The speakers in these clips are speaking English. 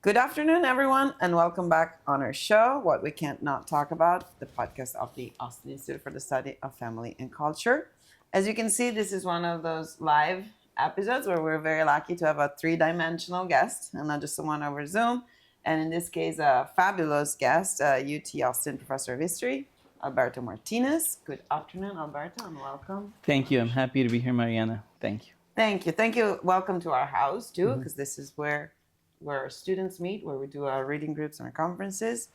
Good afternoon, everyone, and welcome back on our show, What We Can't Not Talk About, the podcast of the Austin Institute for the Study of Family and Culture. As you can see, this is one of those live episodes where we're very lucky to have a three-dimensional guest and not just someone over Zoom. And in this case, a fabulous guest, UT Austin Professor of History, Alberto Martinez. Good afternoon, Alberto, and welcome. Thank you. I'm happy to be here, Mariana. Thank you. Thank you. Thank you. Welcome to our house, too, because this is where our students meet, where we do our reading groups and our conferences.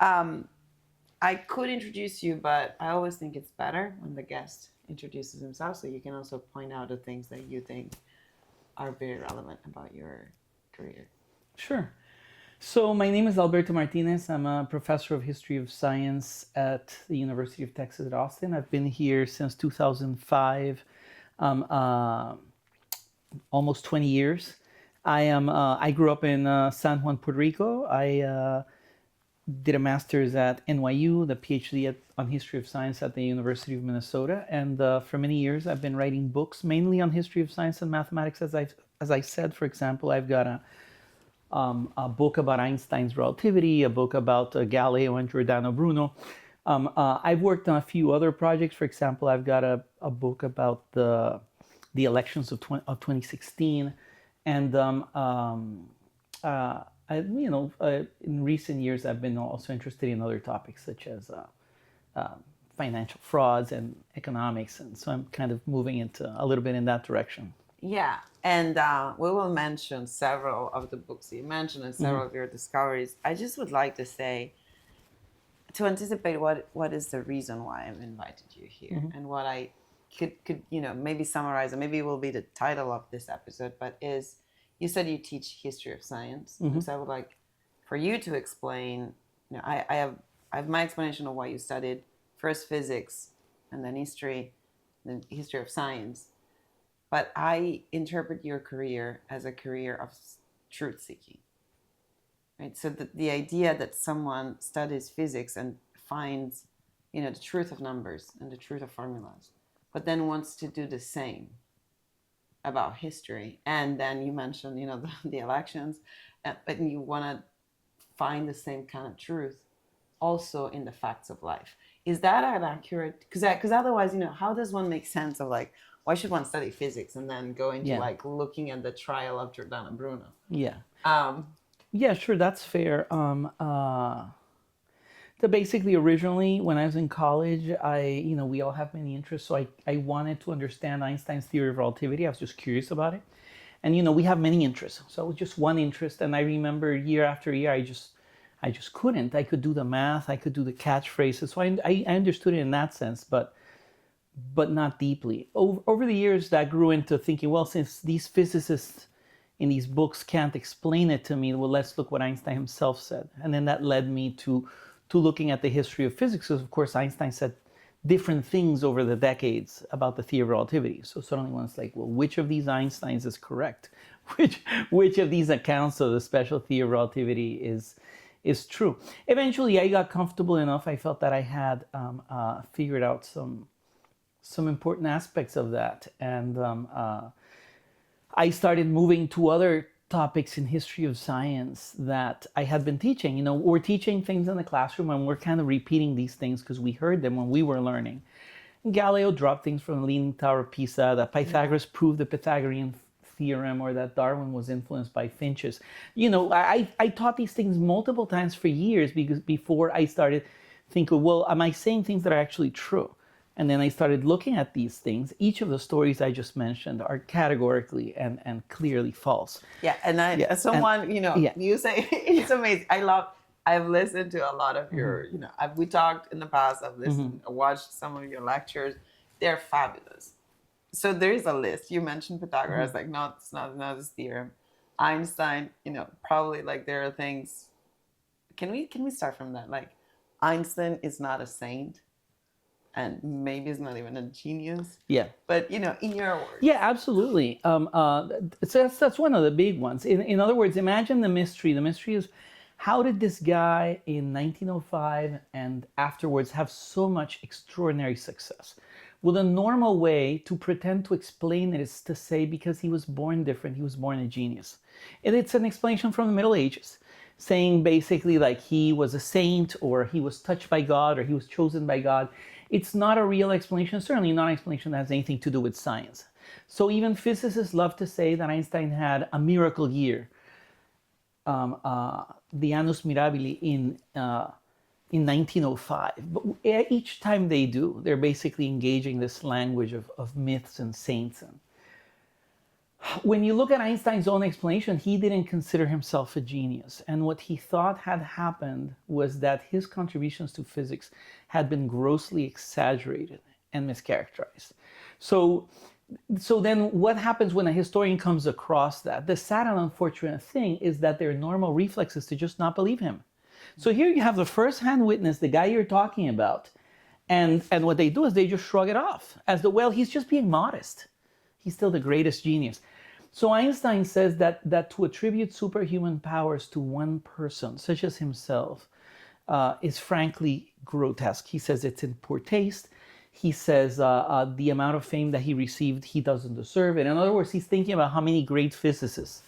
I could introduce you, but I always think it's better when the guest introduces himself, so you can also point out the things that you think are very relevant about your career. Sure. So my name is Alberto Martinez. I'm a professor of history of science at the University of Texas at Austin. I've been here since 2005, almost 20 years. I grew up in San Juan, Puerto Rico. I did a master's at NYU, the PhD on history of science at the University of Minnesota, and for many years I've been writing books mainly on history of science and mathematics. As I said, for example, I've got a book about Einstein's relativity, a book about Galileo and Giordano Bruno. I've worked on a few other projects. For example, I've got a book about the elections of 2016. And in recent years, I've been also interested in other topics such as financial frauds and economics, and so I'm kind of moving into a little bit in that direction. Yeah, and we will mention several of the books you mentioned and several of your discoveries. I just would like to say, to anticipate what is the reason why I've invited you here, and what I could maybe summarize, and maybe it will be the title of this episode, but is, you said you teach history of science. So I would like for you to explain, I have my explanation of why you studied first physics and then history of science, but I interpret your career as a career of truth seeking, right? So the idea that someone studies physics and finds, the truth of numbers and the truth of formulas, but then wants to do the same about history. And then you mentioned, the elections, but you want to find the same kind of truth also in the facts of life. Is that an accurate, because otherwise, how does one make sense of why should one study physics and then go into looking at the trial of Giordano Bruno? Yeah. Yeah, sure, that's fair. So basically, originally, when I was in college, we all have many interests. So I wanted to understand Einstein's theory of relativity. I was just curious about it. And, we have many interests. So it was just one interest. And I remember year after year, I just couldn't. I could do the math. I could do the catchphrases. So I understood it in that sense, but not deeply. Over the years, that grew into thinking, well, since these physicists in these books can't explain it to me, well, let's look what Einstein himself said. And then that led me to looking at the history of physics, because of course Einstein said different things over the decades about the theory of relativity. So suddenly one's like, well, which of these Einsteins is correct? Which of these accounts of the special theory of relativity is true? Eventually, I got comfortable enough. I felt that I had figured out some important aspects of that, and I started moving to other topics in history of science that I had been teaching. We're teaching things in the classroom and we're kind of repeating these things because we heard them when we were learning. And Galileo dropped things from the Leaning Tower of Pisa, that Pythagoras proved the Pythagorean theorem, or that Darwin was influenced by finches. I taught these things multiple times for years because before I started thinking, well, am I saying things that are actually true? And then I started looking at these things. Each of the stories I just mentioned are categorically and clearly false. Yeah, and you say, it's amazing. I've listened to a lot of your, we talked in the past, I've listened, watched some of your lectures. They're fabulous. So there is a list. You mentioned Pythagoras, it's not his theorem. Einstein, probably there are things. Can we start from that? Einstein is not a saint. And maybe it's not even a genius. Yeah. But, in your words. Yeah, absolutely. So that's one of the big ones. In other words, imagine the mystery. The mystery is, how did this guy in 1905 and afterwards have so much extraordinary success? Well, the normal way to pretend to explain it is to say because he was born different, he was born a genius. And it's an explanation from the Middle Ages. saying basically like he was a saint or he was touched by God or he was chosen by God. It's not a real explanation, certainly not an explanation that has anything to do with science. So even physicists love to say that Einstein had a miracle year, the annus mirabile in 1905. But each time they do, they're basically engaging this language of myths and saints. And when you look at Einstein's own explanation, he didn't consider himself a genius. And what he thought had happened was that his contributions to physics had been grossly exaggerated and mischaracterized. So then what happens when a historian comes across that? The sad and unfortunate thing is that their normal reflex is to just not believe him. So here you have the first-hand witness, the guy you're talking about, and what they do is they just shrug it off as though, well, he's just being modest. He's still the greatest genius. So Einstein says that to attribute superhuman powers to one person, such as himself, is frankly grotesque. He says it's in poor taste. He says the amount of fame that he received, he doesn't deserve it. In other words, he's thinking about how many great physicists,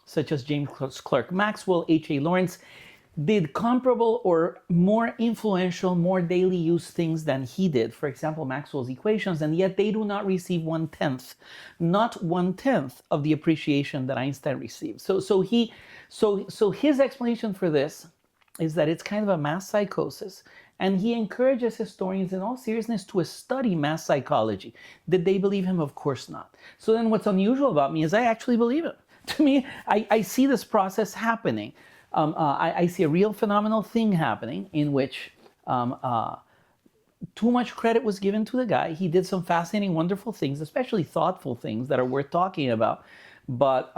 such as James Clerk Maxwell, H.A. Lawrence, did comparable or more influential, more daily use things than he did. For example, Maxwell's equations, and yet they do not receive 1/10, not 1/10 of the appreciation that Einstein received. So his explanation for this is that it's kind of a mass psychosis, and he encourages historians in all seriousness to study mass psychology. Did they believe him? Of course not. So then what's unusual about me is I actually believe him. To me, I see this process happening. I see a real phenomenal thing happening in which too much credit was given to the guy. He did some fascinating, wonderful things, especially thoughtful things that are worth talking about. But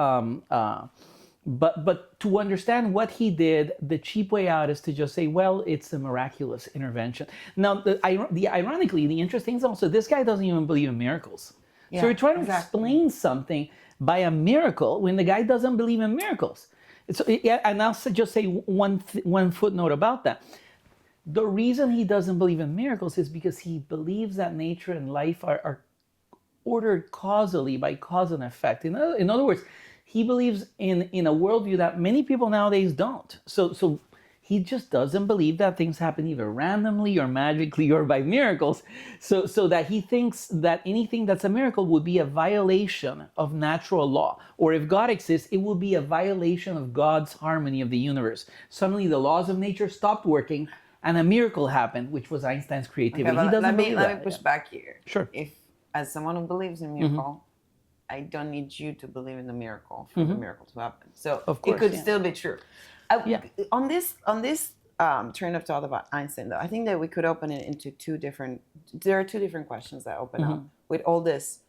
to understand what he did, the cheap way out is to just say, well, it's a miraculous intervention. Now, ironically, the interesting thing is also this guy doesn't even believe in miracles. Yeah, so you're trying to explain something by a miracle when the guy doesn't believe in miracles. So, and I'll just say one footnote about that. The reason he doesn't believe in miracles is because he believes that nature and life are ordered causally by cause and effect. In other words, he believes in a worldview that many people nowadays don't. So he just doesn't believe that things happen either randomly or magically or by miracles. So that he thinks that anything that's a miracle would be a violation of natural law. Or if God exists, it would be a violation of God's harmony of the universe. Suddenly the laws of nature stopped working and a miracle happened, which was Einstein's creativity. Okay, he doesn't believe that. Let me push back here. Sure. If, as someone who believes in miracle, I don't need you to believe in the miracle for the miracle to happen. So of course, it could still be true. On this train of thought about Einstein, though, I think that we could open it into there are two different questions that open up with all this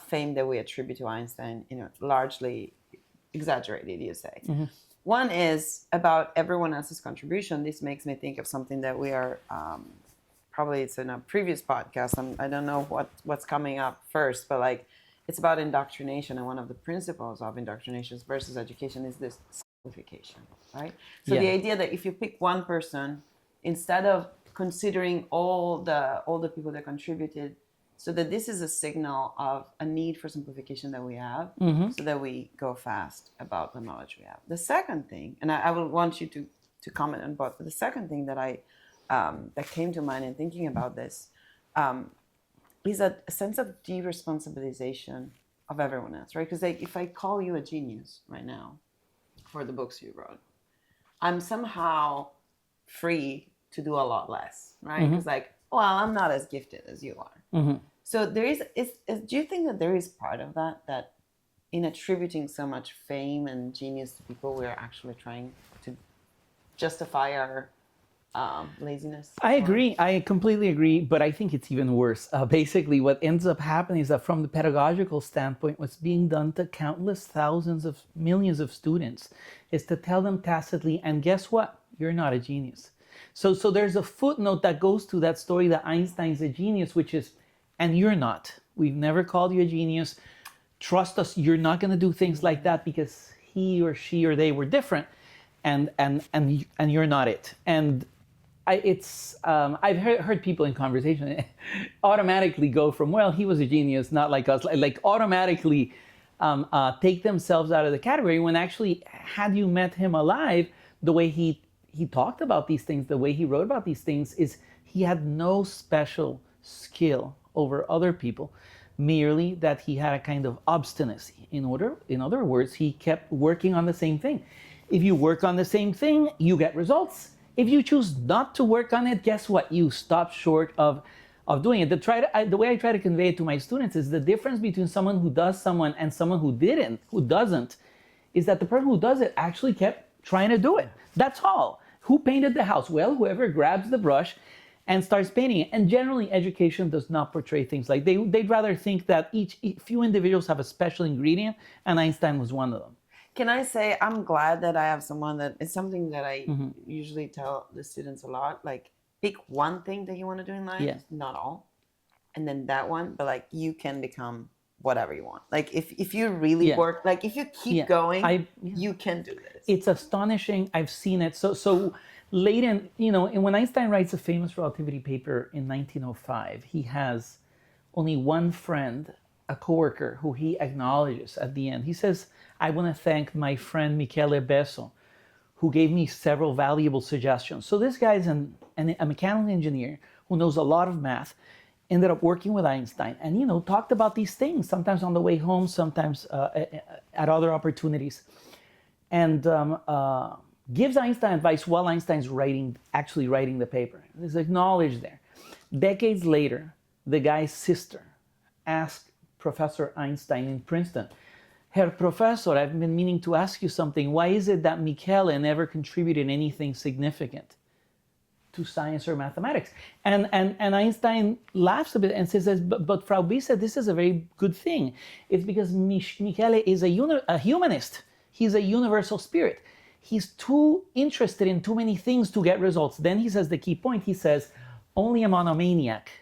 fame that we attribute to Einstein, largely exaggerated, you say. One is about everyone else's contribution. This makes me think of something that we are, probably it's in a previous podcast. I don't know what's coming up first, but it's about indoctrination. And one of the principles of indoctrination versus education is this simplification, right? So the idea that if you pick one person, instead of considering all the people that contributed, so that this is a signal of a need for simplification that we have, so that we go fast about the knowledge we have. The second thing, and I will want you to comment on both, but the second thing that that came to mind in thinking about this is a sense of de-responsibilization of everyone else, right? Because if I call you a genius right now for the books you wrote, I'm somehow free to do a lot less, right? Because well, I'm not as gifted as you are. So there is do you think that there is part of that in attributing so much fame and genius to people, we're actually trying to justify our laziness? I agree. I completely agree, but I think it's even worse. Basically, what ends up happening is that from the pedagogical standpoint, what's being done to countless thousands of millions of students is to tell them tacitly, and guess what? You're not a genius. So there's a footnote that goes to that story that Einstein's a genius, which is, and you're not. We've never called you a genius. Trust us, you're not going to do things like that because he or she or they were different, and you're not it. And I've heard people in conversation automatically go from, well, he was a genius, not like us, like automatically take themselves out of the category when actually, had you met him alive, the way he talked about these things, the way he wrote about these things, is he had no special skill over other people, merely that he had a kind of obstinacy. In other words, he kept working on the same thing. If you work on the same thing, you get results. If you choose not to work on it, guess what? You stop short of doing it. The way I try to convey it to my students is the difference between someone who does someone and someone who doesn't, is that the person who does it actually kept trying to do it. That's all. Who painted the house? Well, whoever grabs the brush and starts painting it. And generally, education does not portray things like they'd rather think that few individuals have a special ingredient, and Einstein was one of them. Can I say, I'm glad that I have someone that, it's something that I usually tell the students a lot, like, pick one thing that you want to do in life, not all, and then that one, but like, you can become whatever you want. Like, if you really work, like, if you keep going, you can do this. It's astonishing. I've seen it. So late in, and when Einstein writes a famous relativity paper in 1905, he has only one friend, a coworker, who he acknowledges at the end. He says, I want to thank my friend Michele Besso, who gave me several valuable suggestions. So this guy's a mechanical engineer who knows a lot of math, ended up working with Einstein, and talked about these things, sometimes on the way home, sometimes at other opportunities, and gives Einstein advice while Einstein's actually writing the paper. It's acknowledged there. Decades later, the guy's sister asked Professor Einstein in Princeton, Herr Professor, I've been meaning to ask you something. Why is it that Michele never contributed anything significant to science or mathematics? And Einstein laughs a bit and says, but Frau Bisa, this is a very good thing. It's because Michele is a humanist. He's a universal spirit. He's too interested in too many things to get results. Then he says the key point. He says, only a monomaniac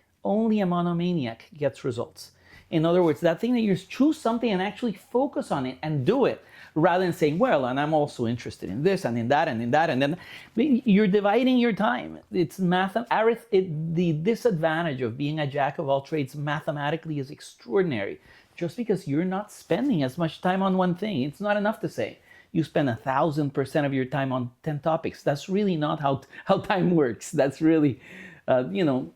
gets results. In other words, that thing that you choose something and actually focus on it and do it, rather than saying, well, and I'm also interested in this and in that and in that, and then you're dividing your time. It's the disadvantage of being a jack of all trades mathematically is extraordinary. Just because you're not spending as much time on one thing, it's not enough to say you spend 1,000% of your time on 10 topics. That's really not how time works. That's really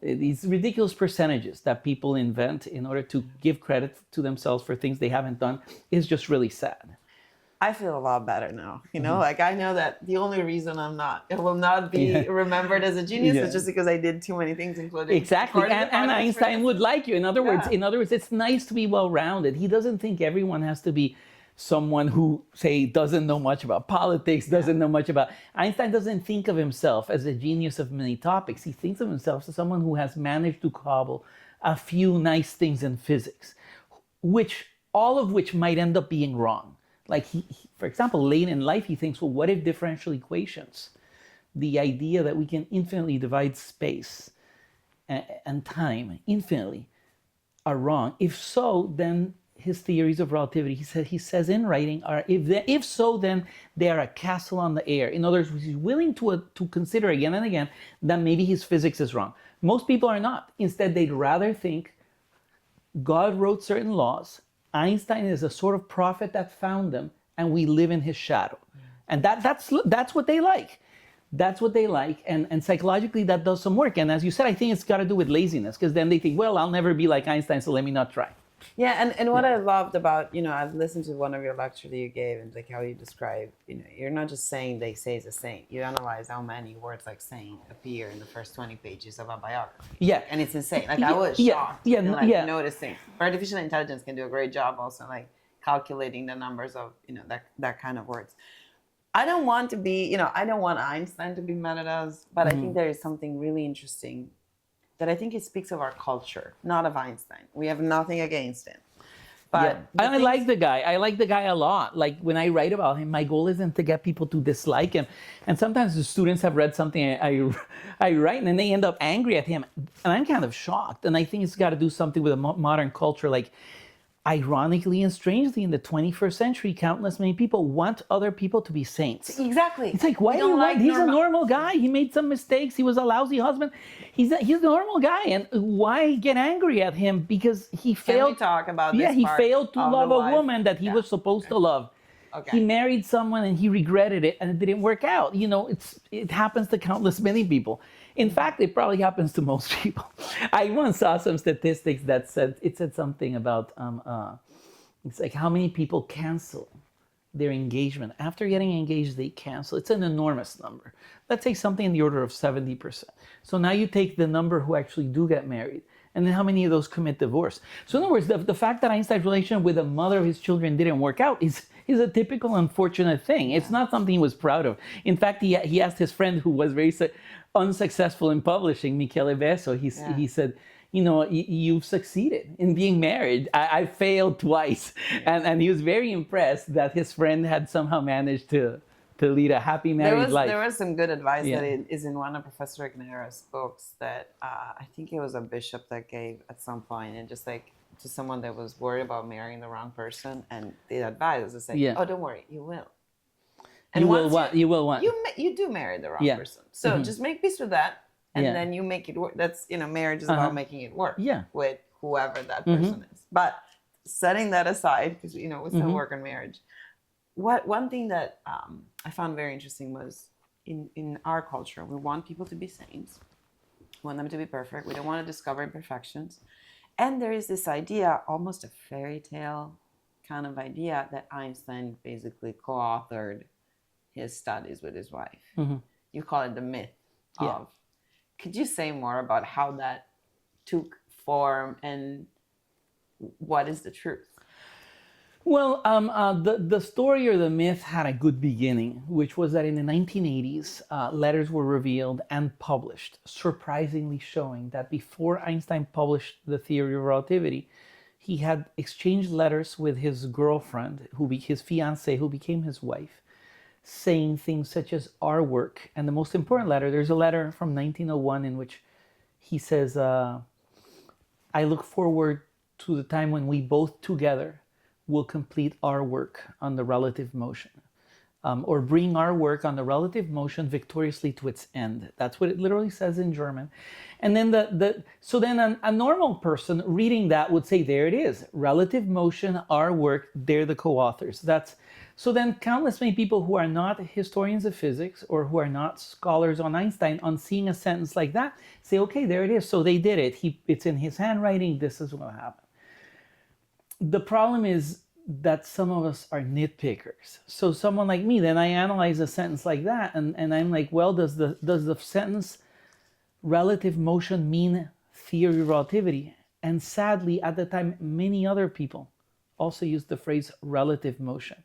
these ridiculous percentages that people invent in order to give credit to themselves for things they haven't done is just really sad. I feel a lot better now. Like, I know that the only reason I will not be remembered as a genius is just because I did too many things, including exactly. And Einstein would like you. In other words, it's nice to be well-rounded. He doesn't think everyone has to be someone who, say, doesn't know much about politics, doesn't know much about... Einstein doesn't think of himself as a genius of many topics. He thinks of himself as someone who has managed to cobble a few nice things in physics, all of which might end up being wrong. Like, he, for example, late in life, he thinks, well, what if differential equations, the idea that we can infinitely divide space and time infinitely, are wrong? If so, then his theories of relativity, he says in writing, if so, then they are a castle on the air. In other words, he's willing to consider again and again that maybe his physics is wrong. Most people are not. Instead, they'd rather think God wrote certain laws, Einstein is a sort of prophet that found them, and we live in his shadow. And that's what they like. That's what they like, and psychologically that does some work. And as you said, I think it's got to do with laziness, because then they think, well, I'll never be like Einstein, so let me not try. Yeah, and what I loved about, I've listened to one of your lectures that you gave, and like how you describe, you're not just saying they say is a saint. You analyze how many words like saint appear in the first 20 pages of a biography. Yeah. And it's insane. Like, I was shocked noticing. Artificial intelligence can do a great job also, like, calculating the numbers of, that kind of words. I don't want to be, I don't want Einstein to be mad at us, but I think there is something really interesting that I think it speaks of our culture, not of Einstein. We have nothing against him. But I like the guy. I like the guy a lot. Like, when I write about him, my goal isn't to get people to dislike him. And sometimes the students have read something I write, and then they end up angry at him. And I'm kind of shocked. And I think it's got to do something with a modern culture. Like, ironically and strangely, in the 21st century, countless many people want other people to be saints. Exactly. It's like, why do you want? He's a normal guy. He made some mistakes. He was a lousy husband. He's a normal guy, and why get angry at him because he failed? Can we talk about this? Yeah, he failed to love a woman that he was supposed to love. Okay. He married someone and he regretted it and it didn't work out. It happens to countless many people. In fact, it probably happens to most people. I once saw some statistics that said something about it's like how many people cancel their engagement. After getting engaged, they cancel. It's an enormous number. Let's say something in the order of 70%. So now you take the number who actually do get married, and then how many of those commit divorce. So in other words, the fact that Einstein's relation with the mother of his children didn't work out is a typical unfortunate thing. It's not something he was proud of. In fact, he asked his friend who was very unsuccessful in publishing, Michele Besso, he said, you've succeeded in being married. I failed twice. And he was very impressed that his friend had somehow managed to lead a happy married life. There was some good advice that is in one of Professor Ignera's books that I think it was a bishop that gave at some point, and just like to someone that was worried about marrying the wrong person, and the advice was to say, oh, don't worry, you will. And you will what? You do marry the wrong person. So just make peace with that. And then you make it work. That's, marriage is about making it work with whoever that person is. But setting that aside, because, we still work on marriage. One thing that I found very interesting was in our culture, we want people to be saints. We want them to be perfect. We don't want to discover imperfections. And there is this idea, almost a fairy tale kind of idea, that Einstein basically co-authored his studies with his wife. You call it the myth of. Could you say more about how that took form and what is the truth? Well, the story or the myth had a good beginning, which was that in the 1980s, letters were revealed and published, surprisingly showing that before Einstein published the theory of relativity, he had exchanged letters with his girlfriend, his fiancée, who became his wife, saying things such as our work. And the most important letter, there's a letter from 1901 in which he says, I look forward to the time when we both together will complete our work on the relative motion, or bring our work on the relative motion victoriously to its end. That's what it literally says in German. And then so then a normal person reading that would say, there it is, relative motion, our work, they're the co-authors. So then countless many people who are not historians of physics or who are not scholars on Einstein, on seeing a sentence like that, say, okay, there it is. So they did it. It's in his handwriting. This is what happened. The problem is that some of us are nitpickers. So someone like me, then I analyze a sentence like that and I'm like, well, does the sentence relative motion mean theory of relativity? And sadly, at the time, many other people also used the phrase relative motion.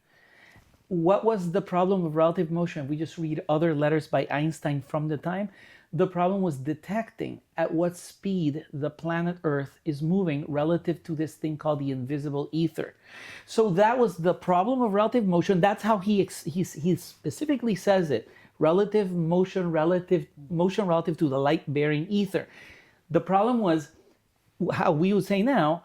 What was the problem of relative motion? We just read other letters by Einstein from the time. The problem was detecting at what speed the planet Earth is moving relative to this thing called the invisible ether. So that was the problem of relative motion. That's how he specifically says it. Relative motion relative to the light-bearing ether. The problem was, how we would say now,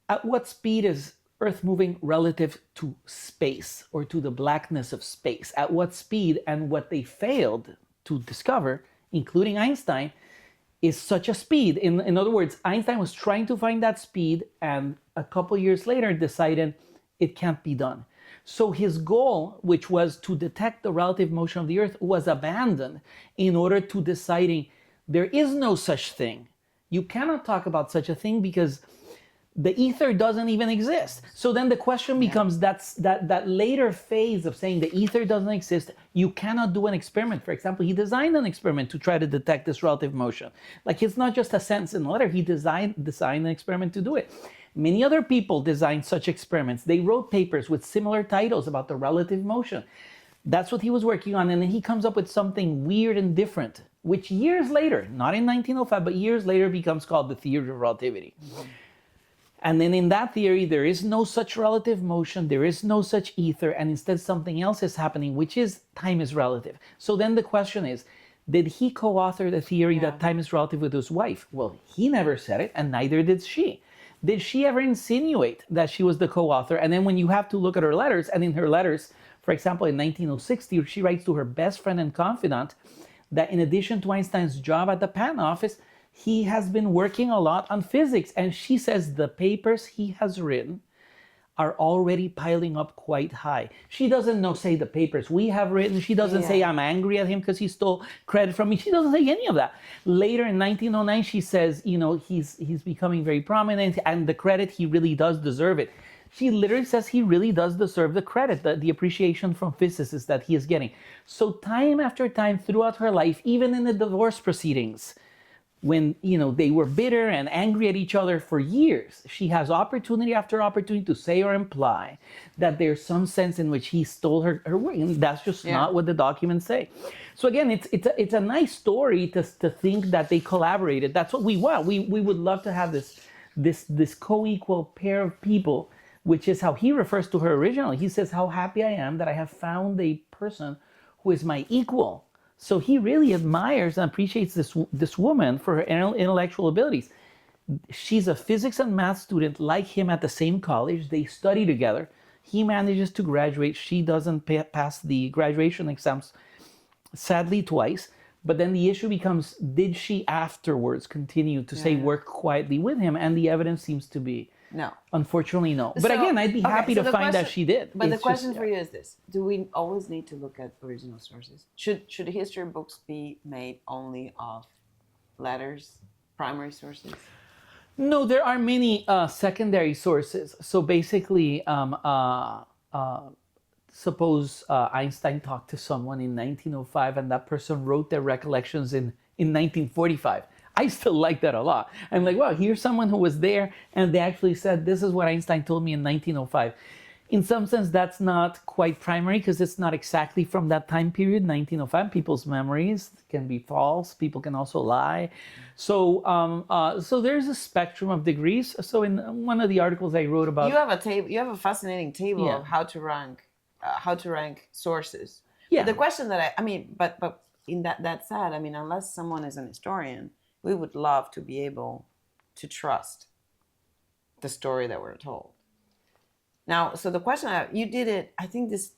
at what speed is Earth moving relative to space or to the blackness of space? At what speed? And what they failed to discover, including Einstein, is such a speed. In other words, Einstein was trying to find that speed and a couple years later decided it can't be done. So his goal, which was to detect the relative motion of the Earth, was abandoned in order to deciding there is no such thing. You cannot talk about such a thing because the ether doesn't even exist. So then the question becomes that later phase of saying the ether doesn't exist, you cannot do an experiment. For example, he designed an experiment to try to detect this relative motion. Like, it's not just a sentence in a letter, he designed an experiment to do it. Many other people designed such experiments. They wrote papers with similar titles about the relative motion. That's what he was working on, and then he comes up with something weird and different, which years later, not in 1905, but years later becomes called the theory of relativity. Mm-hmm. And then in that theory, there is no such relative motion, there is no such ether, and instead something else is happening, which is time is relative. So then the question is, did he co-author the theory that time is relative with his wife? Well, he never said it, and neither did she. Did she ever insinuate that she was the co-author? And then when you have to look at her letters, and in her letters, for example, in 1906, she writes to her best friend and confidant that in addition to Einstein's job at the patent office, he has been working a lot on physics. And she says the papers he has written are already piling up quite high. She doesn't know, say, the papers we have written. She doesn't say, I'm angry at him because he stole credit from me. She doesn't say any of that. Later in 1909, she says, he's becoming very prominent, and the credit, he really does deserve it. She literally says he really does deserve the credit, the appreciation from physicists that he is getting. So time after time throughout her life, even in the divorce proceedings, when they were bitter and angry at each other for years, she has opportunity after opportunity to say or imply that there's some sense in which he stole her work, and that's just not what the documents say. So again, it's a nice story to think that they collaborated. That's what we want. We would love to have this co-equal pair of people, which is how he refers to her originally. He says, how happy I am that I have found a person who is my equal. So he really admires and appreciates this woman for her intellectual abilities. She's a physics and math student like him at the same college. They study together. He manages to graduate. She doesn't pass the graduation exams, sadly, twice. But then the issue becomes, did she afterwards continue to say work quietly with him? And the evidence seems to be no. Unfortunately, no. But again, I'd be happy to find that she did. But the question for you is this: do we always need to look at original sources? Should history books be made only of letters, primary sources? No, there are many secondary sources. So basically, suppose Einstein talked to someone in 1905 and that person wrote their recollections in 1945. I still like that a lot. I'm like, wow, here's someone who was there and they actually said, this is what Einstein told me in 1905. In some sense, that's not quite primary because it's not exactly from that time period, 1905. People's memories can be false. People can also lie. So so there's a spectrum of degrees. So in one of the articles I wrote about... You have a fascinating table of how to rank sources. Yeah. But the question that but in that said, unless someone is an historian, we would love to be able to trust the story that we're told. Now, so the question you did it, I think this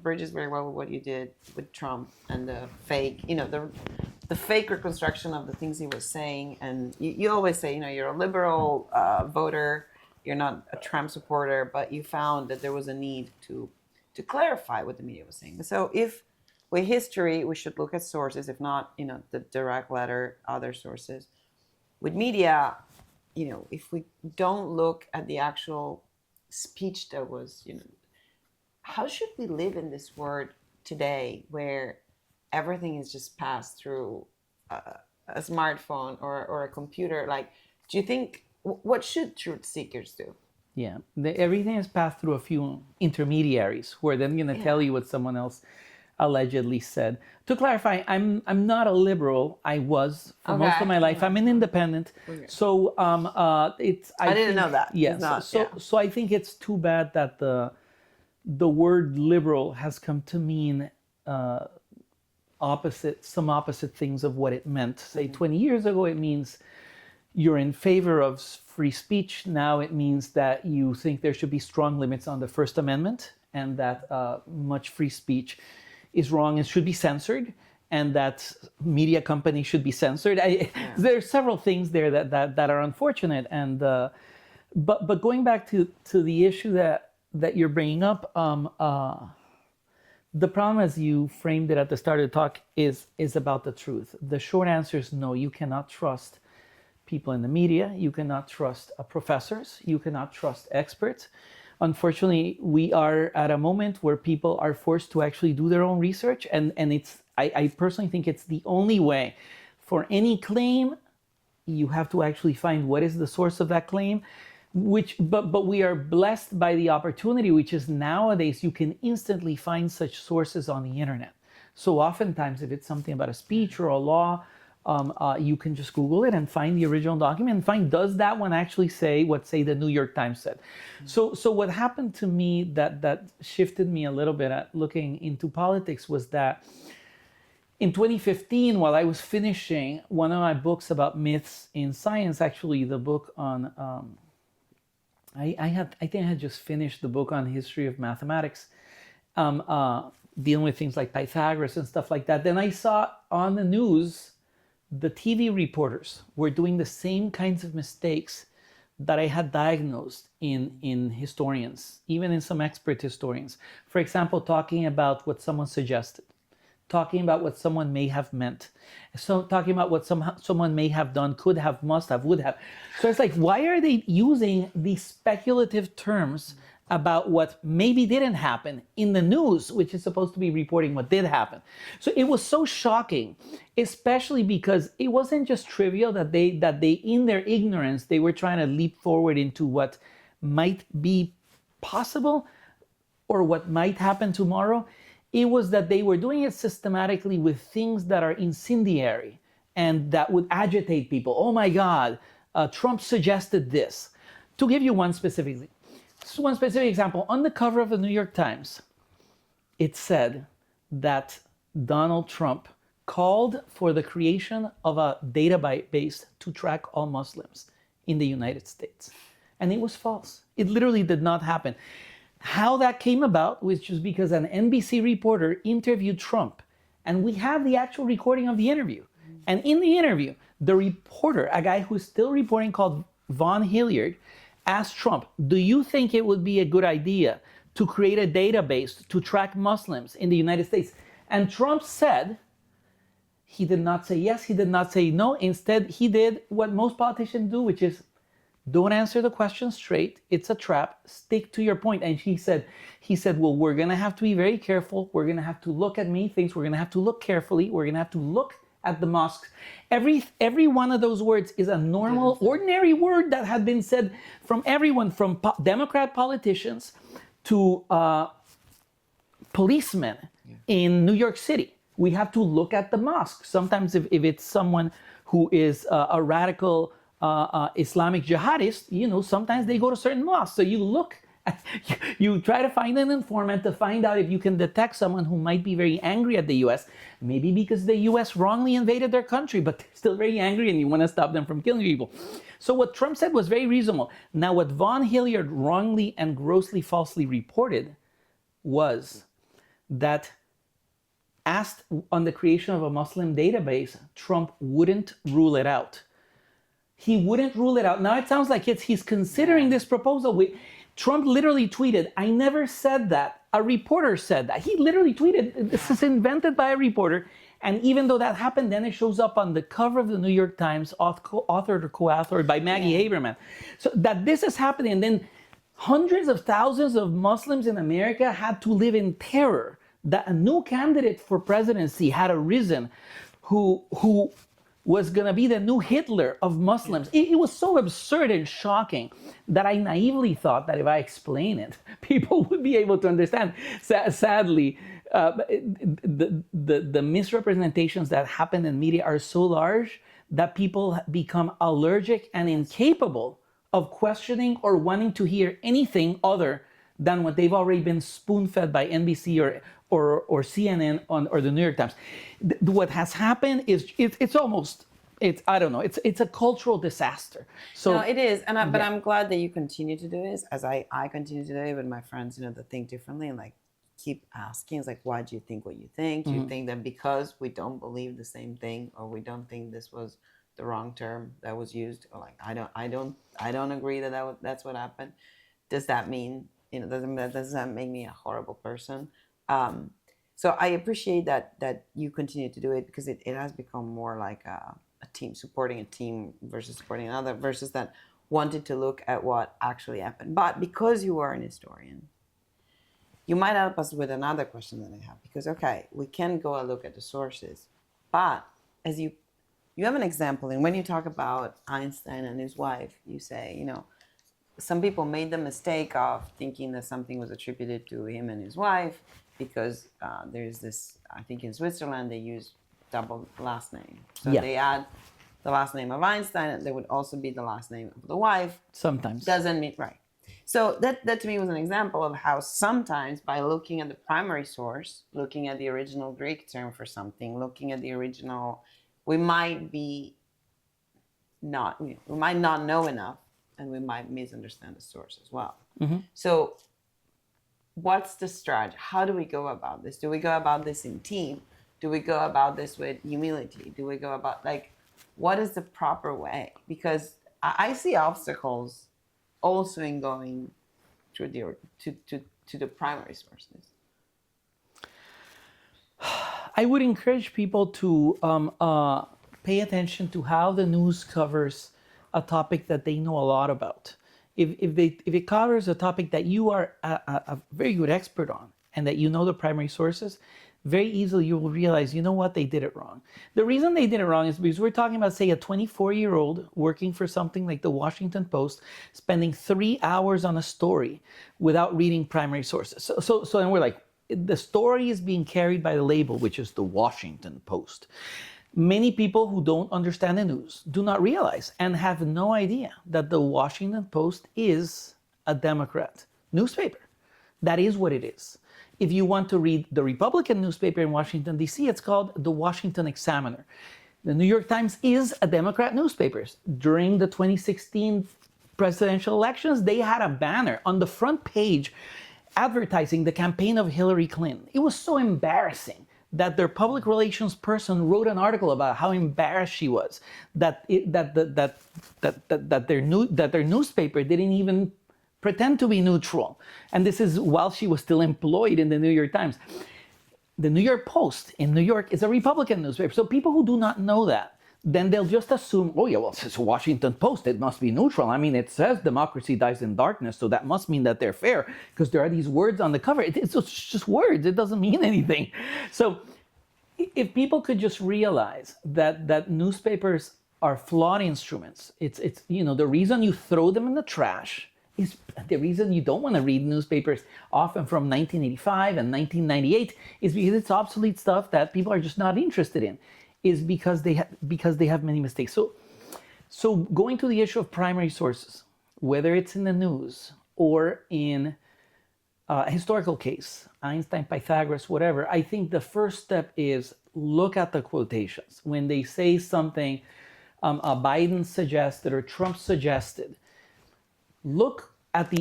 bridges very well with what you did with Trump and the fake, the fake reconstruction of the things he was saying. And you always say, you're a liberal voter, you're not a Trump supporter, but you found that there was a need to clarify what the media was saying. So if with history, we should look at sources, if not, the direct letter, other sources. With media, if we don't look at the actual speech that was, how should we live in this world today where everything is just passed through a smartphone or a computer? Like, do you think, what should truth seekers do? Yeah, everything is passed through a few intermediaries who are then going to tell you what someone else allegedly said. To clarify, I'm not a liberal. I was for most of my life. I'm an independent. Okay. So I didn't know that. Yes. So I think it's too bad that the word liberal has come to mean some opposite things of what it meant. Say 20 years ago, it means you're in favor of free speech. Now it means that you think there should be strong limits on the First Amendment and that much free speech is wrong and should be censored, and that media companies should be censored. There are several things there that are unfortunate. And but going back to the issue that you're bringing up, the problem as you framed it at the start of the talk is about the truth. The short answer is no. You cannot trust people in the media. You cannot trust professors. You cannot trust experts. Unfortunately, we are at a moment where people are forced to actually do their own research, and I personally think it's the only way. For any claim, you have to actually find what is the source of that claim, but we are blessed by the opportunity, which is nowadays you can instantly find such sources on the internet. So oftentimes, if it's something about a speech or a law, you can just Google it and find the original document and find, does that one actually say what, say, the New York Times said? Mm-hmm. So what happened to me that shifted me a little bit at looking into politics was that in 2015, while I was finishing one of my books about myths in science, actually the book on, I think I had just finished the book on history of mathematics, dealing with things like Pythagoras and stuff like that. Then I saw on the news the TV reporters were doing the same kinds of mistakes that I had diagnosed in historians, even in some expert historians. For example, talking about what someone suggested, talking about what someone may have meant, so talking about what someone may have done, could have, must have, would have. So it's like, why are they using these speculative terms about what maybe didn't happen in the news, which is supposed to be reporting what did happen? So it was so shocking, especially because it wasn't just trivial that they in their ignorance, they were trying to leap forward into what might be possible or what might happen tomorrow. It was that they were doing it systematically with things that are incendiary and that would agitate people. Oh my God, Trump suggested this. To give you one specific example, on the cover of the New York Times, it said that Donald Trump called for the creation of a database to track all Muslims in the United States. And it was false. It literally did not happen. How that came about was just because an NBC reporter interviewed Trump. And we have the actual recording of the interview. And in the interview, the reporter, a guy who's still reporting called Von Hilliard, asked Trump, do you think it would be a good idea to create a database to track Muslims in the United States? And Trump said, he did not say yes, he did not say no. Instead, he did what most politicians do, which is don't answer the question straight. It's a trap. Stick to your point. And he said, well, we're going to have to be very careful. We're going to have to look at many things. We're going to have to look carefully. We're going to have to look at the mosques. Every one of those words is a normal, ordinary word that had been said from everyone, from Democrat politicians to policemen in New York City. We have to look at the mosque. Sometimes if it's someone who is a radical Islamic jihadist, sometimes they go to certain mosques. So you look, you try to find an informant to find out if you can detect someone who might be very angry at the U.S., maybe because the U.S. wrongly invaded their country, but they're still very angry and you want to stop them from killing people. So what Trump said was very reasonable. Now, what Von Hilliard wrongly and grossly falsely reported was that asked on the creation of a Muslim database, Trump wouldn't rule it out. He wouldn't rule it out. Now it sounds like he's considering this proposal. Trump literally tweeted, I never said that. A reporter said that. He literally tweeted, this is invented by a reporter. And even though that happened, then it shows up on the cover of the New York Times, authored or co-authored by Maggie Haberman. So that this is happening, and then hundreds of thousands of Muslims in America had to live in terror that a new candidate for presidency had arisen who was going to be the new Hitler of Muslims. It was so absurd and shocking that I naively thought that if I explain it, people would be able to understand. Sadly, the misrepresentations that happen in media are so large that people become allergic and incapable of questioning or wanting to hear anything other than what they've already been spoon-fed by NBC or CNN or the New York Times. What has happened is it's a cultural disaster. So no, it is, but I'm glad that you continue to do this, as I continue to do it with my friends, that think differently and like keep asking. It's like, why do you think what you think? Do you think that because we don't believe the same thing, or we don't think this was the wrong term that was used, or like I don't agree that's what happened? Does that mean does that make me a horrible person? So I appreciate that you continue to do it, because it has become more like a team, supporting a team versus supporting another, versus that wanted to look at what actually happened. But because you are an historian, you might help us with another question that I have, because okay, we can go and look at the sources, but as you have an example, and when you talk about Einstein and his wife, you say, some people made the mistake of thinking that something was attributed to him and his wife, because there's this, I think in Switzerland, they use double last name. So they add the last name of Einstein, and there would also be the last name of the wife. Sometimes. Doesn't mean, right. So that to me was an example of how sometimes by looking at the primary source, looking at the original Greek term for something, looking at the original, we might not know enough, and we might misunderstand the source as well. Mm-hmm. So what's the strategy? How do we go about this? Do we go about this in team? Do we go about this with humility? Do we go about, what is the proper way? Because I see obstacles also in going to the primary sources. I would encourage people to pay attention to how the news covers a topic that they know a lot about. If it covers a topic that you are a very good expert on and that you know the primary sources, very easily you will realize, you know what, they did it wrong. The reason they did it wrong is because we're talking about, say, a 24-year-old working for something like the Washington Post, spending 3 hours on a story without reading primary sources. So then we're like, the story is being carried by the label, which is the Washington Post. Many people who don't understand the news do not realize and have no idea that the Washington Post is a Democrat newspaper. That is what it is. If you want to read the Republican newspaper in Washington, D.C., it's called the Washington Examiner. The New York Times is a Democrat newspaper. During the 2016 presidential elections, they had a banner on the front page advertising the campaign of Hillary Clinton. It was so embarrassing that their public relations person wrote an article about how embarrassed she was that their newspaper didn't even pretend to be neutral. And this is while she was still employed in the New York Times. The New York Post in New York is a Republican newspaper. So people who do not know that, then they'll just assume, oh yeah, well, it's a Washington Post, it must be neutral. I mean, it says democracy dies in darkness, so that must mean that they're fair, because there are these words on the cover. It's just words, it doesn't mean anything. So if people could just realize that newspapers are flawed instruments, it's the reason you throw them in the trash is the reason you don't want to read newspapers often from 1985 and 1998 is because it's obsolete stuff that people are just not interested in, is because they have many mistakes. So going to the issue of primary sources, whether it's in the news or in a historical case, Einstein, Pythagoras, whatever, I think the first step is look at the quotations. When they say something Biden suggested or Trump suggested, look at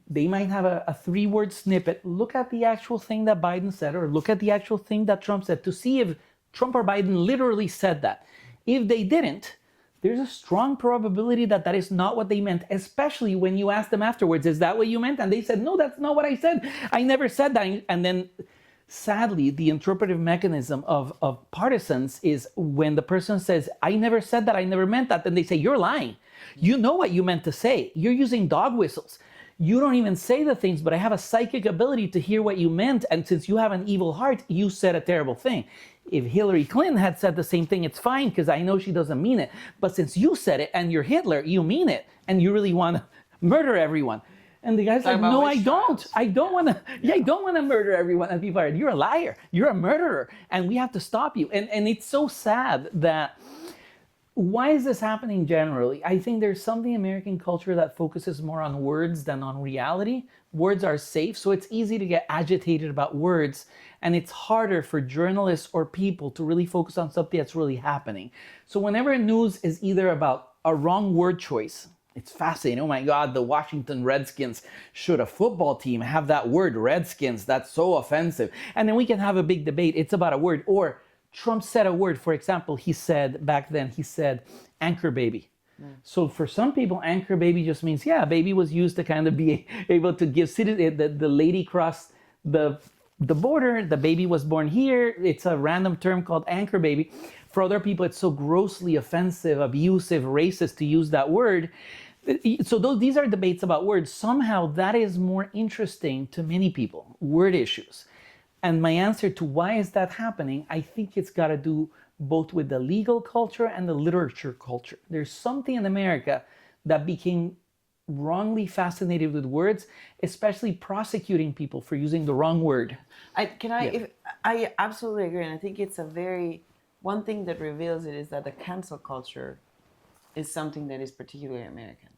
they might have a 3-word snippet. Look at the actual thing that Biden said, or look at the actual thing that Trump said to see if Trump or Biden literally said that. If they didn't, there's a strong probability that is not what they meant, especially when you ask them afterwards, is that what you meant? And they said, no, that's not what I said. I never said that. And then sadly, the interpretive mechanism of partisans is when the person says, I never said that, I never meant that, then they say, you're lying. You know what you meant to say. You're using dog whistles. You don't even say the things, but I have a psychic ability to hear what you meant. And since you have an evil heart, you said a terrible thing. If Hillary Clinton had said the same thing, it's fine because I know she doesn't mean it. But since you said it and you're Hitler, you mean it. And you really want to murder everyone. And the guy's like, no, I don't. I don't want to. Yeah, I don't want to murder everyone. And people are, you're a liar. You're a murderer. And we have to stop you. And it's so sad that, why is this happening generally? I think there's something in American culture that focuses more on words than on reality. Words are safe, so it's easy to get agitated about words. And it's harder for journalists or people to really focus on something that's really happening. So whenever news is either about a wrong word choice, it's fascinating. Oh my God, the Washington Redskins, should a football team have that word Redskins? That's so offensive. And then we can have a big debate. It's about a word. Or Trump said a word, for example, he said anchor baby. So for some people, anchor baby just means, yeah, baby was used to kind of be able to give the lady crossed the border, the baby was born here. It's a random term called anchor baby. For other people, it's so grossly offensive, abusive, racist to use that word. So these are debates about words. Somehow that is more interesting to many people, word issues. And my answer to why is that happening, I think it's got to do both with the legal culture and the literature culture. There's something in America that became wrongly fascinated with words, especially prosecuting people for using the wrong word. I absolutely agree. And I think it's one thing that reveals it is that the cancel culture is something that is particularly American.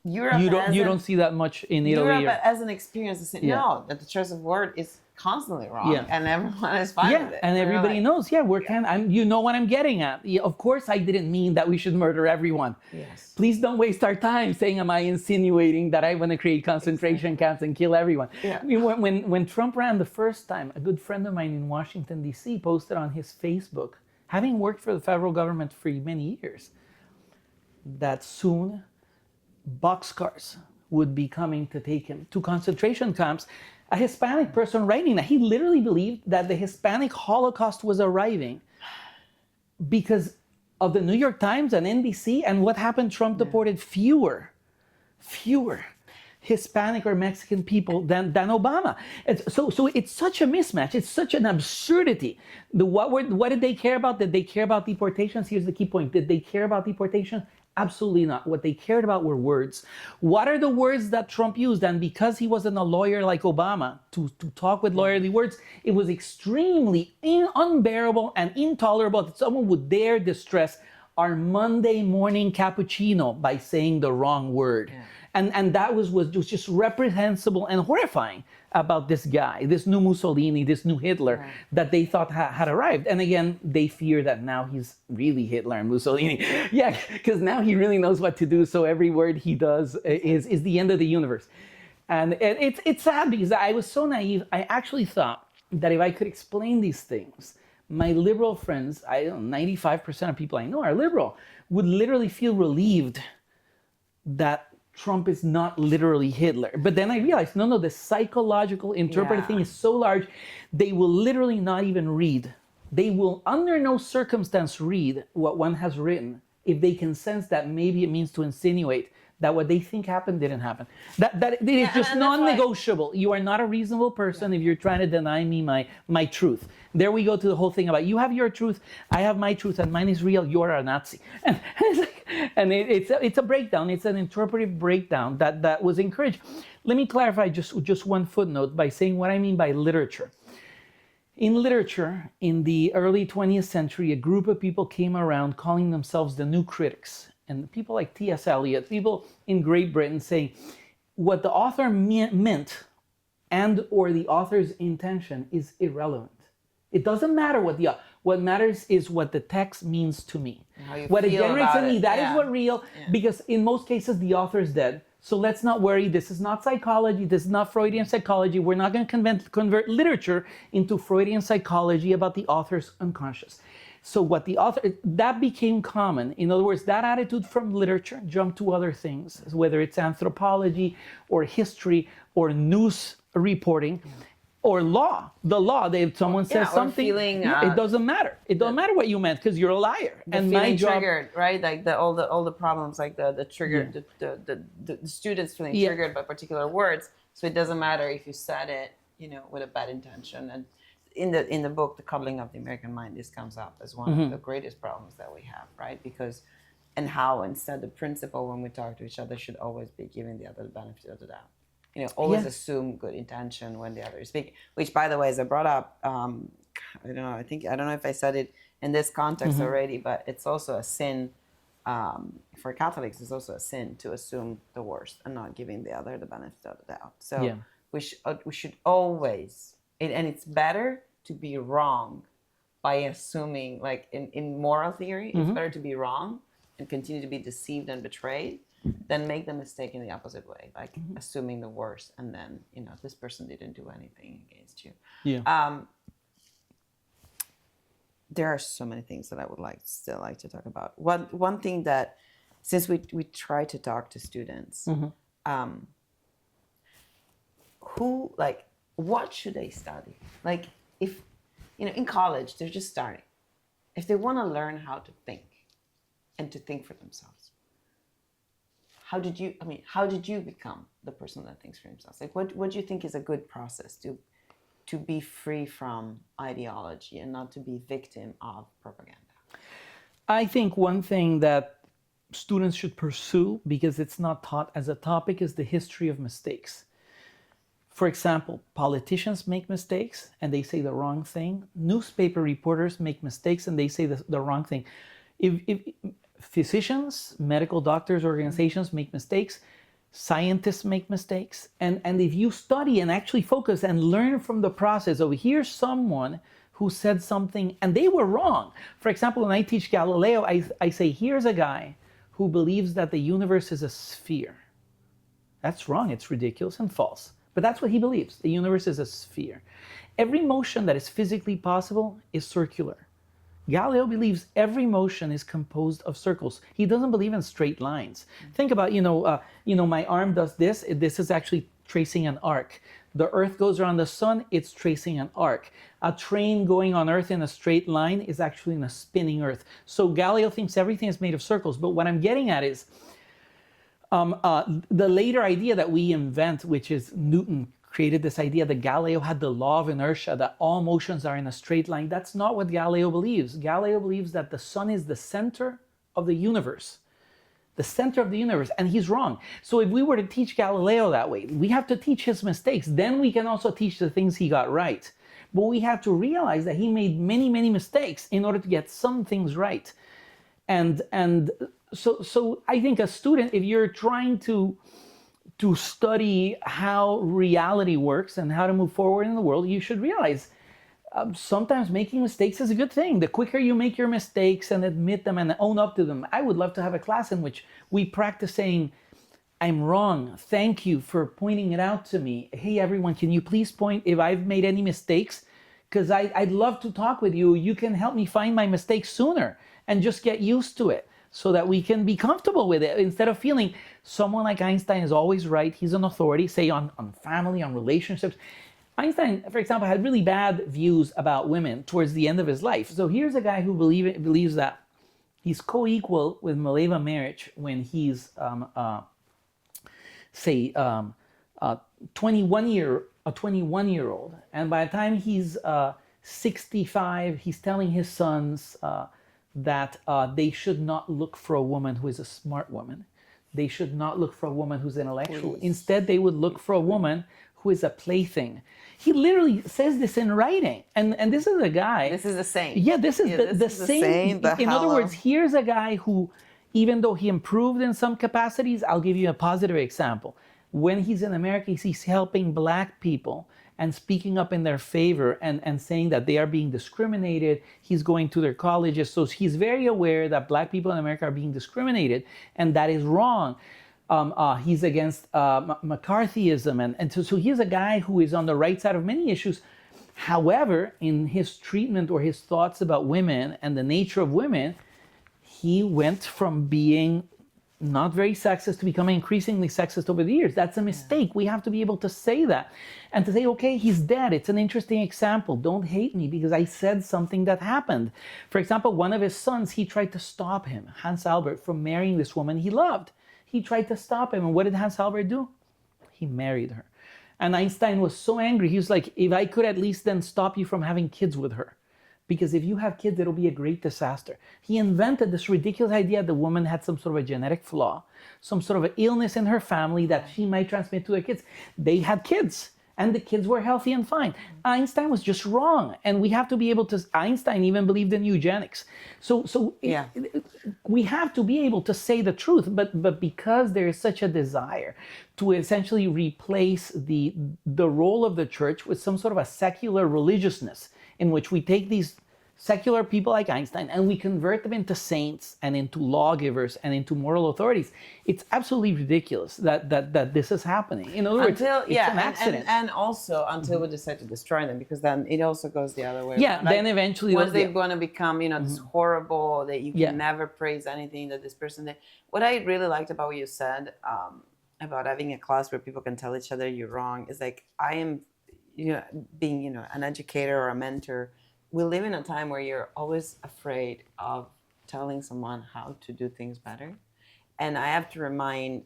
Europe you don't see that much in Italy. Europe as an experience, that the choice of word is constantly wrong, and everyone is fine with it. And everybody knows. You know what I'm getting at. Of course, I didn't mean that we should murder everyone. Yes. Please don't waste our time saying, am I insinuating that I want to create concentration camps and kill everyone? Yeah. I mean, when Trump ran the first time, a good friend of mine in Washington, D.C. posted on his Facebook, having worked for the federal government for many years, that soon boxcars would be coming to take him to concentration camps. A Hispanic person writing that he literally believed that the Hispanic Holocaust was arriving because of the New York Times and NBC. And what happened? Trump deported fewer Hispanic or Mexican people than Obama. And so it's such a mismatch. It's such an absurdity. What did they care about? Did they care about deportations? Here's the key point. Did they care about deportation? Absolutely not. What they cared about were words. What are the words that Trump used? And because he wasn't a lawyer like Obama to talk with lawyerly words, it was extremely unbearable and intolerable that someone would dare distress our Monday morning cappuccino by saying the wrong word. Yeah. And that was just reprehensible and horrifying about this guy, this new Mussolini, this new Hitler, right, that they thought had arrived. And again, they fear that now he's really Hitler and Mussolini. Yeah, because now he really knows what to do. So every word he does is the end of the universe. And it's sad because I was so naive. I actually thought that if I could explain these things, my liberal friends, 95% of people I know are liberal, would literally feel relieved that Trump is not literally Hitler. But then I realized, no, the psychological interpretive thing is so large, they will literally not even read. They will under no circumstance read what one has written if they can sense that maybe it means to insinuate that what they think happened didn't happen. That it is just non-negotiable. You are not a reasonable person if you're trying to deny me my truth. There we go to the whole thing about you have your truth, I have my truth, and mine is real, you're a Nazi. And it's a breakdown, it's an interpretive breakdown that was encouraged. Let me clarify just one footnote by saying what I mean by literature. In literature, in the early 20th century, a group of people came around calling themselves the New Critics. And people like T.S. Eliot, people in Great Britain saying what the author meant and or the author's intention is irrelevant. It doesn't matter what matters is what the text means to me. What it generates in me, that is what real, because in most cases the author is dead. So let's not worry, this is not psychology, this is not Freudian psychology. We're not going to convert literature into Freudian psychology about the author's unconscious. So what the author, that became common. In other words, that attitude from literature jumped to other things, whether it's anthropology or history or news reporting or law. The law, if someone says something, it doesn't matter. It doesn't matter what you meant because you're a liar. And my job, triggered, right? Like all the problems, like the trigger, the students feeling triggered by particular words. So it doesn't matter if you said it, with a bad intention. And in the book, The Coupling of the American Mind, this comes up as one of the greatest problems that we have, right? Because, and how instead the principle when we talk to each other should always be giving the other the benefit of the doubt. Always assume good intention when the other is speaking. Which, by the way, as I brought up, I don't know if I said it in this context already, but it's also a sin for Catholics. It's also a sin to assume the worst and not giving the other the benefit of the doubt. So we should always. And it's better to be wrong by assuming, like in moral theory, it's better to be wrong and continue to be deceived and betrayed than make the mistake in the opposite way, like assuming the worst and then, this person didn't do anything against you. Yeah. There are so many things that I would still like to talk about. One thing that, since we try to talk to students, what should they study? Like if, in college, they're just starting. If they want to learn how to think and to think for themselves, how did you become the person that thinks for themselves? Like what do you think is a good process to be free from ideology and not to be victim of propaganda? I think one thing that students should pursue, because it's not taught as a topic, is the history of mistakes. For example, politicians make mistakes and they say the wrong thing. Newspaper reporters make mistakes and they say the wrong thing. If physicians, medical doctors, organizations make mistakes, scientists make mistakes. And if you study and actually focus and learn from the process of here's someone who said something and they were wrong. For example, when I teach Galileo, I say here's a guy who believes that the universe is a sphere. That's wrong, it's ridiculous and false. But that's what he believes. The universe is a sphere. Every motion that is physically possible is circular. Galileo believes every motion is composed of circles. He doesn't believe in straight lines. Think about, my arm does this. This is actually tracing an arc. The Earth goes around the sun. It's tracing an arc. A train going on Earth in a straight line is actually in a spinning Earth. So Galileo thinks everything is made of circles. But what I'm getting at is the later idea that we invent, which is Newton created this idea that Galileo had the law of inertia, that all motions are in a straight line. That's not what Galileo believes. Galileo believes that the sun is the center of the universe. The center of the universe, and he's wrong. So if we were to teach Galileo that way, we have to teach his mistakes. Then we can also teach the things he got right. But we have to realize that he made many, many mistakes in order to get some things right. And so I think a student, if you're trying to study how reality works and how to move forward in the world, you should realize sometimes making mistakes is a good thing. The quicker you make your mistakes and admit them and own up to them. I would love to have a class in which we practice saying, I'm wrong. Thank you for pointing it out to me. Hey, everyone, can you please point if I've made any mistakes? Because I'd love to talk with you. You can help me find my mistakes sooner and just get used to it, so that we can be comfortable with it, instead of feeling someone like Einstein is always right. He's an authority, say on family, on relationships. Einstein, for example, had really bad views about women towards the end of his life. So here's a guy who believes that he's co-equal with Mileva Maric when he's, a 21-year-old. And by the time he's 65, he's telling his sons, that they should not look for a woman who is a smart woman. They should not look for a woman who's intellectual. Please. Instead, they would look for a woman who is a plaything. He literally says this in writing. And this is a guy... This is the same. Yeah, this is the same. In other words, here's a guy who, even though he improved in some capacities, I'll give you a positive example. When he's in America, he's helping Black people and speaking up in their favor and saying that they are being discriminated. He's going to their colleges. So he's very aware that Black people in America are being discriminated, and that is wrong. He's against McCarthyism. And so he's a guy who is on the right side of many issues. However, in his treatment or his thoughts about women and the nature of women, he went from being not very sexist to becoming increasingly sexist over the years. That's a mistake. We have to be able to say that and to say, okay, he's dead. It's an interesting example. Don't hate me because I said something that happened. For example, one of his sons, he tried to stop him, Hans Albert, from marrying this woman he loved. He tried to stop him. And what did Hans Albert do? He married her. And Einstein was so angry. He was like, if I could at least then stop you from having kids with her. Because if you have kids, it'll be a great disaster. He invented this ridiculous idea the woman had some sort of a genetic flaw, some sort of an illness in her family that she might transmit to her kids. They had kids, and the kids were healthy and fine. Einstein was just wrong, and we have to be able to. Einstein even believed in eugenics. We have to be able to say the truth, but because there is such a desire to essentially replace the role of the church with some sort of a secular religiousness, in which we take these secular people like Einstein and we convert them into saints and into lawgivers and into moral authorities. It's absolutely ridiculous that this is happening. In other words, it's an accident. And also until we decide to destroy them, because then it also goes the other way. Yeah, around. then eventually... Once they're going to become, this horrible, that you can never praise anything that this person did. What I really liked about what you said about having a class where people can tell each other you're wrong is like, I am... being, an educator or a mentor, we live in a time where you're always afraid of telling someone how to do things better. And I have to remind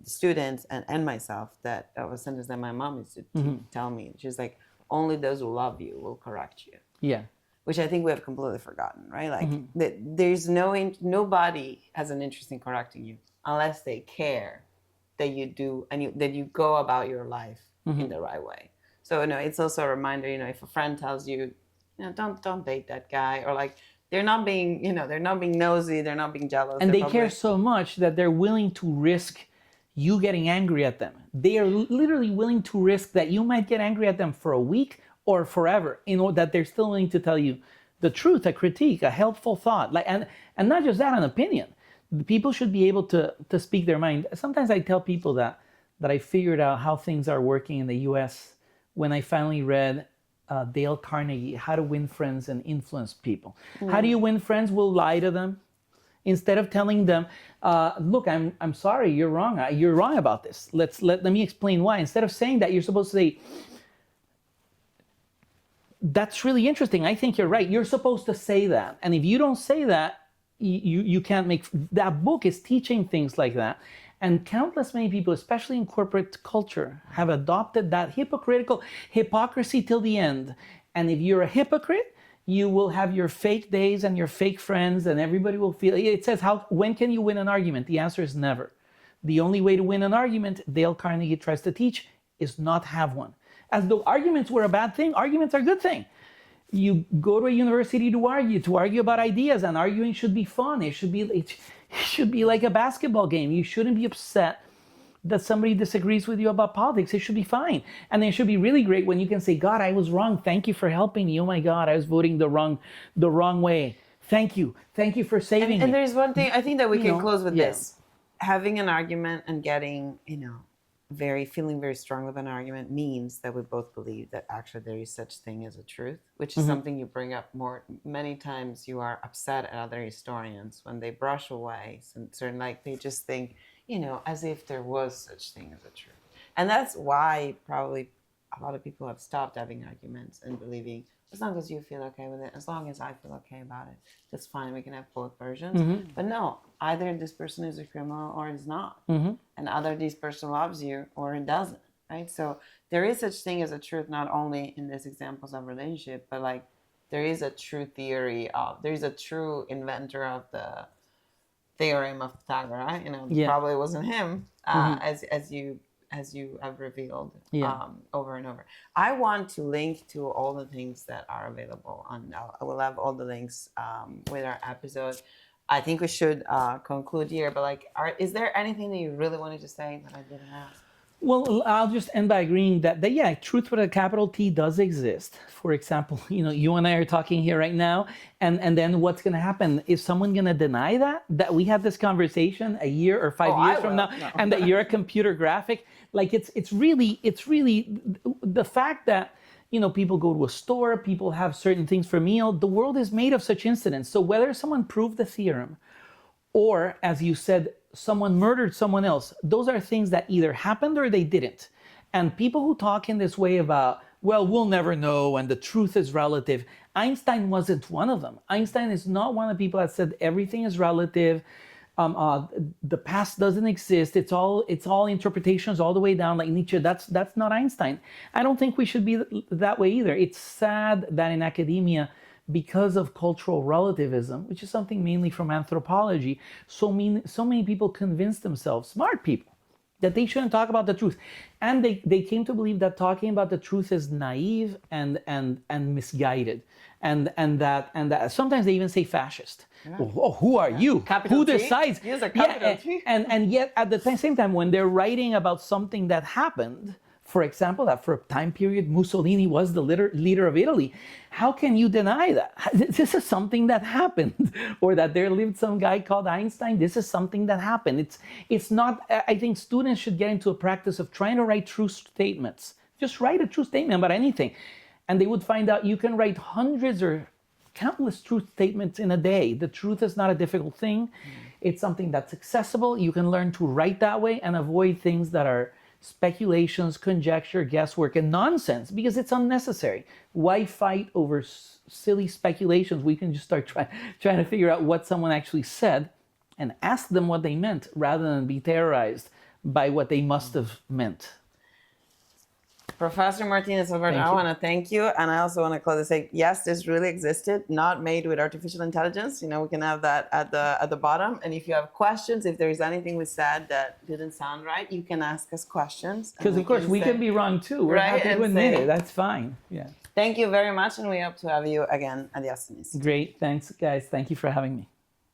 students and myself that a sentence that my mom used to tell me. She's like, only those who love you will correct you. Yeah. Which I think we have completely forgotten, right? Like there's nobody has an interest in correcting you unless they care that you do and that you go about your life in the right way. So it's also a reminder, if a friend tells you, don't date that guy, or like they're not being nosy, they're not being jealous. And they care so much that they're willing to risk you getting angry at them. They are literally willing to risk that you might get angry at them for a week or forever, that they're still willing to tell you the truth, a critique, a helpful thought, and not just that, an opinion. People should be able to speak their mind. Sometimes I tell people that I figured out how things are working in the U.S. when I finally read Dale Carnegie, How to Win Friends and Influence People. How do you win friends? We'll lie to them. Instead of telling them, look, I'm sorry, you're wrong. You're wrong about this. Let me explain why. Instead of saying that, you're supposed to say, that's really interesting. I think you're right. You're supposed to say that. And if you don't say that, you can't make, that book is teaching things like that. And countless many people, especially in corporate culture, have adopted that hypocrisy till the end. And if you're a hypocrite, you will have your fake days and your fake friends, and everybody will feel, it says, when can you win an argument? The answer is never. The only way to win an argument, Dale Carnegie tries to teach, is not have one. As though arguments were a bad thing. Arguments are a good thing. You go to a university to argue about ideas, and arguing should be fun. It should be like a basketball game. You shouldn't be upset that somebody disagrees with you about politics. It should be fine. And it should be really great when you can say, God, I was wrong. Thank you for helping me. Oh my God, I was voting the wrong way. Thank you. Thank you for saving me. And there's one thing, I think that we can close with this. Having an argument and getting, feeling very strong with an argument means that we both believe that actually there is such thing as a truth, which is something you bring up many times. You are upset at other historians when they brush away certain, like they just think, as if there was such thing as a truth. And that's why probably a lot of people have stopped having arguments and believing, as long as you feel okay with it, as long as I feel okay about it, that's fine. We can have both versions. But no, either this person is a criminal or is not. And either this person loves you or it doesn't, right? So there is such thing as a truth, not only in these examples of relationship, but like there is a true theory there is a true inventor of the theorem of Pythagoras, probably wasn't him, as you have revealed over and over. I want to link to all the things that are available I will have all the links with our episode. I think we should conclude here, but is there anything that you really wanted to say that I didn't ask? Well, I'll just end by agreeing that truth with a capital T does exist. For example, you and I are talking here right now, and then what's going to happen? Is someone going to deny that we had this conversation a year or 5 years from now, and that you're a computer graphic? Like it's really the fact that people go to a store, people have certain things for meal. The world is made of such incidents. So whether someone proved the theorem, or as you said, someone murdered someone else, those are things that either happened or they didn't. And people who talk in this way about, well, we'll never know and the truth is relative, Einstein wasn't one of them. Einstein is not one of the people that said everything is relative, the past doesn't exist, it's all interpretations all the way down like Nietzsche. That's not Einstein. I don't think we should be that way either. It's sad that in academia, because of cultural relativism, which is something mainly from anthropology, so many people convince themselves, smart people, that they shouldn't talk about the truth. And they came to believe that talking about the truth is naive and misguided. And that sometimes they even say fascist. Yeah. Oh, who are you? Capital Who T? decides? Use a capital T. And yet at the same time, when they're writing about something that happened, for example, that for a time period, Mussolini was the leader of Italy. How can you deny that? This is something that happened. Or that there lived some guy called Einstein. This is something that happened. It's not, I think students should get into a practice of trying to write true statements. Just write a true statement about anything. And they would find out you can write hundreds or countless truth statements in a day. The truth is not a difficult thing. It's something that's accessible. You can learn to write that way and avoid things that are speculations, conjecture, guesswork, and nonsense, because it's unnecessary. Why fight over silly speculations? We can just start trying to figure out what someone actually said and ask them what they meant rather than be terrorized by what they must have meant. Professor Martinez, Alberto, I want to thank you. And I also want to close and say, yes, this really existed, not made with artificial intelligence. We can have that at the bottom. And if you have questions, if there is anything we said that didn't sound right, you can ask us questions. Because of course, we can be wrong too. We're happy to admit it. That's fine. Yeah. Thank you very much. And we hope to have you again at the Astonese. Great. Thanks, guys. Thank you for having me.